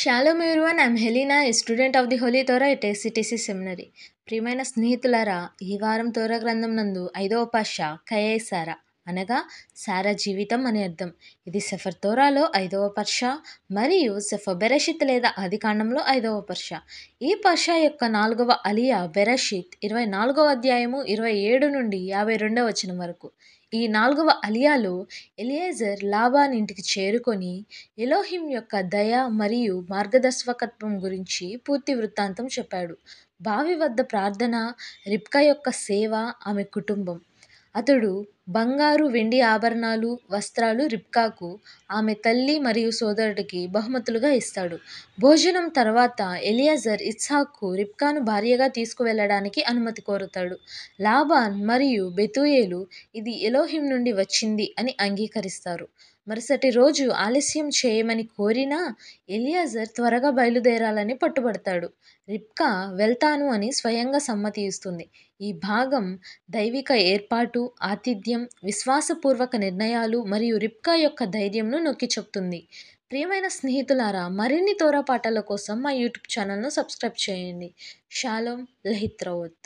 Shalom everyone, I'm Helena, a student of the Holy Torah at SCTC Seminary. ప్రియమైన స్నేహితులారా, ఈ వారం తోరా గ్రంథం నందు 5వ పర్ష కయైసారా అనగా సారా జీవితం అని అర్థం. ఇది సెఫర్ తోరాలో 5వ పర్ష మరియు సెఫర్ బెరషిత్ లేదా ఆదికాండంలో 5వ పర్ష. ఈ పర్ష యొక్క 4వ అలియా బెరషిత్ 24వ అధ్యాయము 27 నుండి 52వ వచనం వరకు. ఈ 4వ అలియాలో ఎలియేజర్ లాబాన్ ఇంటికి చేరుకొని ఎలోహిం యొక్క దయ మరియు మార్గదర్శకత్వం గురించి పూర్తి వృత్తాంతం చెప్పాడు. బావి వద్ద ప్రార్థన, రిబ్కా యొక్క సేవ, ఆమె కుటుంబం. అతడు బంగారు, వెండి ఆభరణాలు, వస్త్రాలు రిబ్కాకు, ఆమె తల్లి మరియు సోదరుడికి బహుమతులుగా ఇస్తాడు. భోజనం తర్వాత ఎలియాజర్ ఇస్సాకు రిబ్కాను భార్యగా తీసుకువెళ్ళడానికి అనుమతి కోరుతాడు. లాబాన్ మరియు బెతూయేలు ఇది ఎలోహిం నుండి వచ్చింది అని అంగీకరిస్తారు. మరుసటి రోజు ఆలస్యం చేయమని కోరినా ఎలియాజర్ త్వరగా బయలుదేరాలని పట్టుబడతాడు. రిబ్కా వెళ్తాను అని స్వయంగా సమ్మతి ఇస్తుంది. ఈ భాగం దైవిక ఏర్పాటు, ఆతిథ్యం, విశ్వాసపూర్వక నిర్ణయాలు మరియు రిబ్కా యొక్క ధైర్యంను నొక్కి చెప్తుంది. ప్రియమైన స్నేహితులారా, మరిన్ని తోరా పాఠాల కోసం మా యూట్యూబ్ ఛానల్ను సబ్స్క్రైబ్ చేయండి. షాలోమ్ లహిత్రవత్.